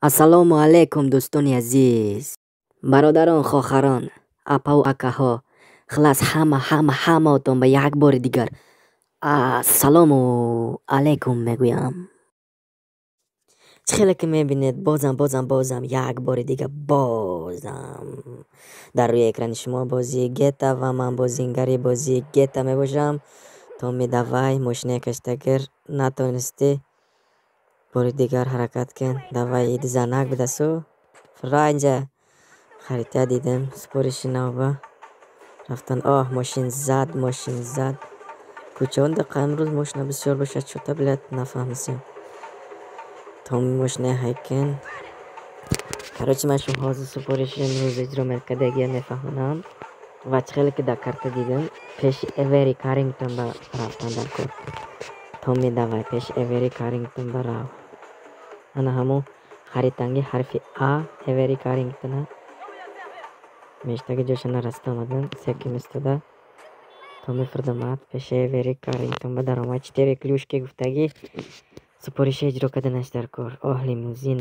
ассалому алайкум дӯстони азиз, бародарон, хохарон, апаву акаҳо, хилас ҳамаотон ба як бори дигар ассалому алайкум мегӯям. Чӣ хеле ки мебинед бозам як бори дига бозам дар рӯи экрани шумо бозии GTA ва ман бозингари бозии GTA мебошам. Томи давай мошинаи каштагир натонисти бори дигар ҳаракат кун. Давай иди занак бидасу франҷа харита дидем супориши навба рафтан. Мошин зад кучаон даққа имрӯз мошина бисёр бошад, шута билет нафаҳмисем. Томи мошинаи хайкин. Короче ман шумо ҳозир супориши имрӯз иҷро мекардагия мефаҳмонам. ва чӣ хеле ки дар карта дидем пеши Эвери Каррингтон ба рафтан дар кор. Томи давай пеши Эвери Каррингтон ба рав. Ана ҳамон хаританги ҳарфи А Эвери Каррингтона. Мештаги ҷоша нараста омадем. Секим истода. Томи фирдамад пеши Эвери Каррингтон ба даромад. 4 клюшки гуфтагӣ супориша иҷро карданаш дар кор. Лимузин.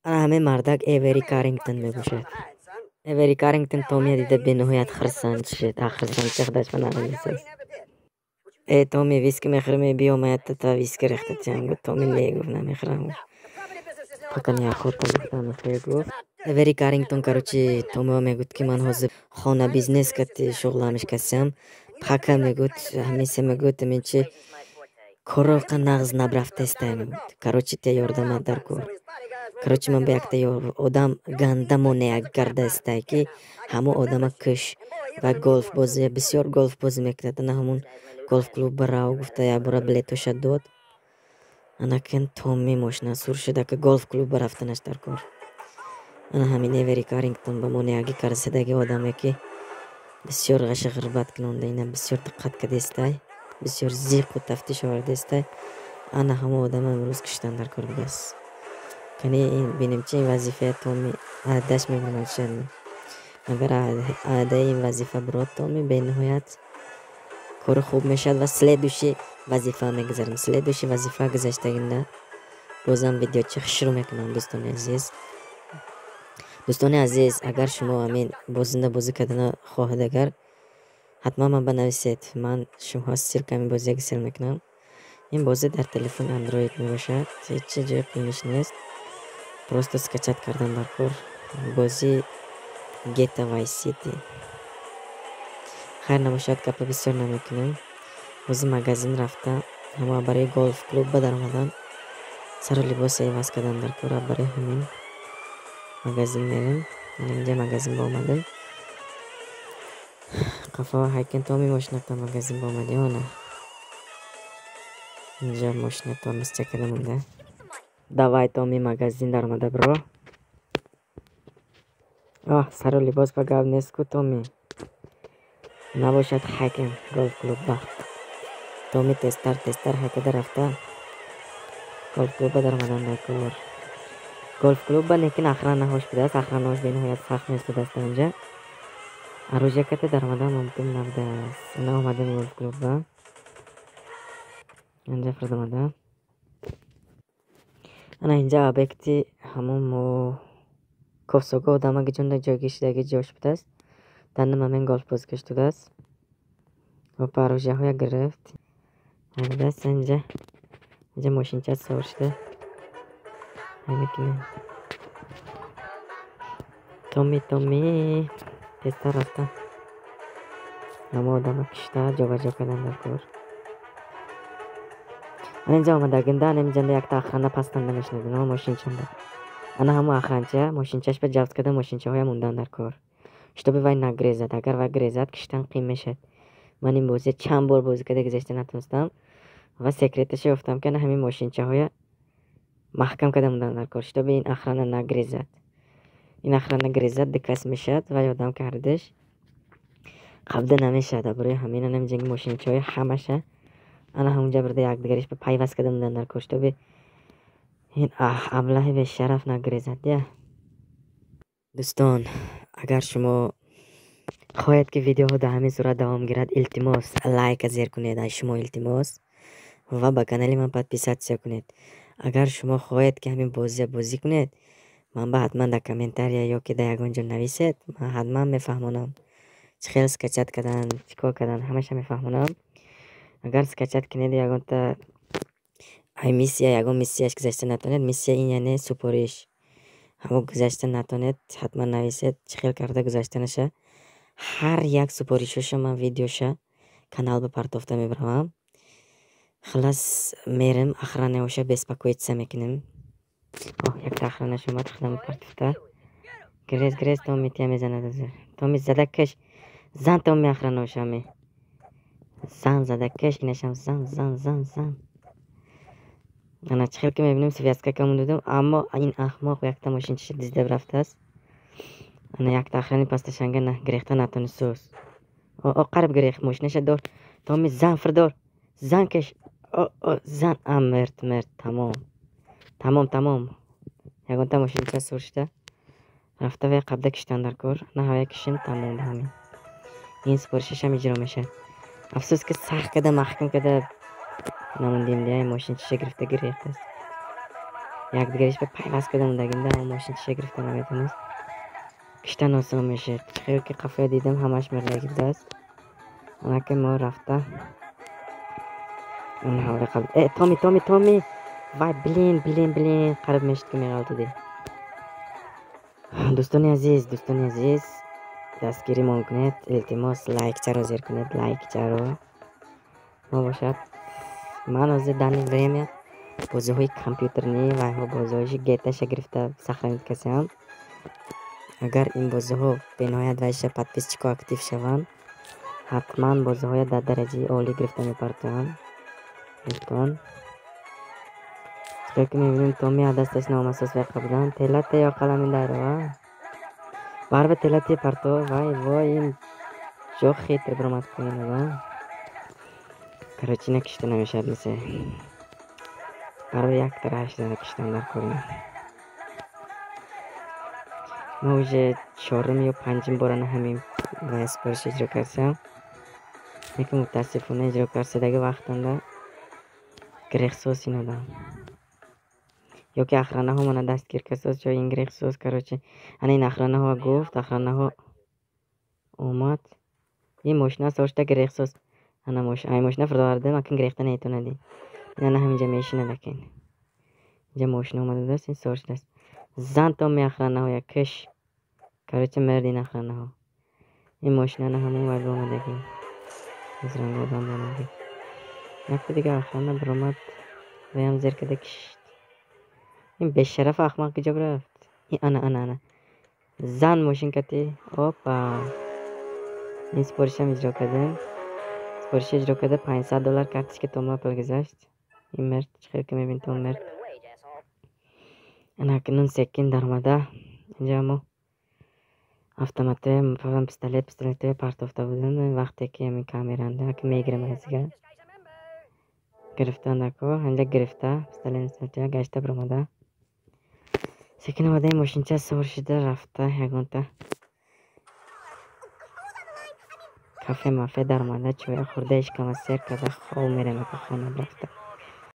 Ана ҳамин мардак Эвери Каррингтон мебошад. Эвери Каррингтон Томи дида бениҳоят хирсанд шуд. Хирсанд чехдаш ба намесаз. Томи виски мехӯрем? Биё мая та виски рехта чангу. Томи мегуфт намехӯрам. Пакан яхота гуфт. Эвери Каррингтон короче Томи мегуфт ки ман ҳозир хона бизнес кати шуғламиш касам. Пака мегуфт ҳамеса мегуфт мен чи короқа нағз набрафтестай мегуфт. Короче те ёрдамад дар кор. Короче ман ба якта одам гандамоне гардастай ки ҳамон одама кӯш ва голф бозӣ бисёр голф бозӣ мекард. Ана ҳамон голф клуб ба рав гуфта як бора билетоша дод. Анакен Томи мошина сур шуда ки голф клуб ба рафтанаш дар кор. Ана ҳамин Эвери Каррингтон ба монеаги карсидаги одаме ки бисёр ғаша ғирбат кунонда ина бисёр диққат кардестай, бисёр зиқу тафтиш овардестай. Ана ҳамон одама имрӯз киштан дар кор бидас. Кани ин бинем чи ин вазифаи Томи аъдаш мебинад шад. Агар аъдаи ин вазифа бирод Томи бениҳоят кори хуб мешад ва следующий вазифа мегузарем. Следующий вазифа гузаштагинда бозам видеочи шурӯъ мекунам. Дӯстони азиз, агар шумо ҳамин бозинда бозӣ кардана хоҳед, агар ҳатман ман банависед. Ман шумо ссилка ҳамин бозига сел мекунам. ин бозӣ дар телефони Android мебошад. ҳеҷ ҷои қиёниш нест. Просто скачат кардан дар кор. Бозии GTA Vice City. хайр набошад гапа бисёр намекунем. ҳозир магазин рафта ҳама барои голф клуб ба дар омадан. Сару либоси эваз кардан дар кор. Барои ҳамин магазин мерем. Инҷа магазин ба омадем. Қафа хайкин Томи мошинатон магазин ба омадем. Ана инҷа мошинатон мисча карда монда. Давай Томи магазин дар омада бро. Сару либос ба гап нест ку Томи. Набошад хайкин голф клуб ба. Томи тестар хайкада рафта. Голф клуб ба дар омадан дар кор. голф клуб ба лекин охранаҳош будааст. Охранаҳош бениҳоят сахт меистодааст онҷа. оружия дар омадан мумкин набудааст. Ина омадем голф клуб ба. Инҷа фирд омада. Ана инҷа объекти ҳамон мо ковсого одамаги ҷонда ҷойгишидаги ҷош будааст. Дандам ҳамин голф бозига шудааст. Опа оружияҳоя гирифт. Ҳамидаст инҷа мошинча сор шуда. Томи тезтар рафта. ҳама одама кишта ҷобаҷо кардан дар кор. Инҷа омадагинда инҷанда якта охрана пастанда мешунадем. Мошинчанда. Ана ҳамон охранча мошинчаш ба ҷафт карда мошинчаҳоя мондан дар кор. Чтобы вай нагрезад. Агар вай грезад киштан қим мешад. Ман ин бозӣ чанд бор бозӣ карда гузашта натонистам ва секреташа ёфтам ки ана ҳамин мошинчаҳоя маҳкам карда мондан дар кор. Чтобы ин охрана нагрезад. ин охрана грезад дикас мешад ва ёдам кардаш қабда намешад. Барои ҳамин ана ҷанги мошинчаҳоя ҳамаша ана ҳамунҷа бурда якдигариш ба пайваст карда мондан дар кор. Чтобы ин аблаҳи бешараф нагрезад. дӯстон, агар шумо хоҳед ки видеоҳо дар ҳамин сурат давом гирад, илтимос лайка зер кунед. Аз шумо илтимос. ва ба канали ман подписатсия кунед. اگر شما خواهید که همین بازی کنید، من به حتما در کامنتاریا یا که در یگان جا نویسید، من حتما میفهمونم چه خیلی سکچت کردن چیکار کردن همش میفهمونم. اگر سکچت کنید یگان تا ای میسیا یگان میسیاش گذاشته نتونید، میسیا این یعنی سپوریش همون گذاشته نتونید، حتما نویسید چه خیلی کرده گذاشته نشه. هر یک سپوریشوش من ویدیوشه کانال به پارتوفته میبرم. خلاص میرم اخرانه وشه بسپاکویتسه میکنیم. یک تا اخرانه شما تخدم پارتوفته گریز تومی تیا میزنه دازر تومی زده کش زن تومی اخرانه وشه می زن زده کش اینشم زن انا چه خیلی که میبینیم سویاسکه کمون دودم، اما این احماق یک تا ماشین چشت دیزده برفته است. انا یک تا اخرانی پاستشنگه نه گریخته نتونی سوس قرب گریخ ماشینش دور تومی زن فردور زن کش زن مرد تمام یگان تا ماشین چه سرشته رفته و قبله کشتن در کار نه کشیم تمام به همین این سپارشش هم اجرا میشه. افسوس که سخت کده محکم کده نموندیم دیگه. ماشین چشه گرفته گریخته است، یک دیگریش به پیوست کده موندگیم ده ماشین چشه گرفته نمیتونست کشتن آسان میشه. خیلی که قفه دیدم همش مرلگیده است. اما که ما رفته اون حاله قبل تومی وای بلین قرب میشت که میغلطه دی. دوستانی عزیز دستگیری ما کنید، التماس لایک چرا زیر کنید، لایک چرا ما باشد من از دانی بریم بازی های کامپیوترنی و ها بازی هایش گیتش گرفته سخرانید کسی هم. اگر این بازی ها به نهایت ویش پادپیس چکا اکتیف شوند حتما بازی های در درجه اولی گرفته میپرتن. دوستان چکا که میبینیم تومی دستش نامسوس و قبلان تلت یا قلم داره بار به تلتی پرتو وای این جو خیلی برامد کنیم کراچی نکشته نمیشد مثل برای یک تراش نکشتن در کنیم. ما اوجه چهارم یا پنجم بارانه همین و سپارش اجرا کرسیم میکن متاسفانه اجرا کرسه دیگه وقتانده گریخ سوس اینو دام یا که اخرانه ها منه دستگیر کساس جای این گریخ سوس کراچی این اخرانه ها گفت اخرانه ها اومد این ماشنه سوشته گریخ سوس انا ماشنه فردارده مکن گریخته نیتونه دی نه همینجا میشینه لکن اینجا ماشنه اومده دست این سوش دست زن تا می اخرانه ها یک کش کراچی مرد این اخرانه ها این ماشنه نه همون ورد اومده گیم از رنگ آدم اومده یک دیگه اخرانه برامد ویم زیر کده کشت این به شرف اخمق کجا رفت این انا زن ماشین کتی اوپا این سپارش هم اجرا کردیم سپارش اجرا کرده $500 کارتش که توما پر گذاشت. این مرد چخیر که میبین تو مرد انا کنون سکین در اومده اینجا ما автомате فهم پستالت پرتافته بودن وقتی که همین کامیرانده که میگیرم ازگه گرفتن دکو اینجا گرفته پستالت گشته برامده سکین اومده این ماشین چه سوار شده رفته یکون تا کافه مافه در اومده چویا خورده اشکام سیر کرده خواه میره مکه خانه رفته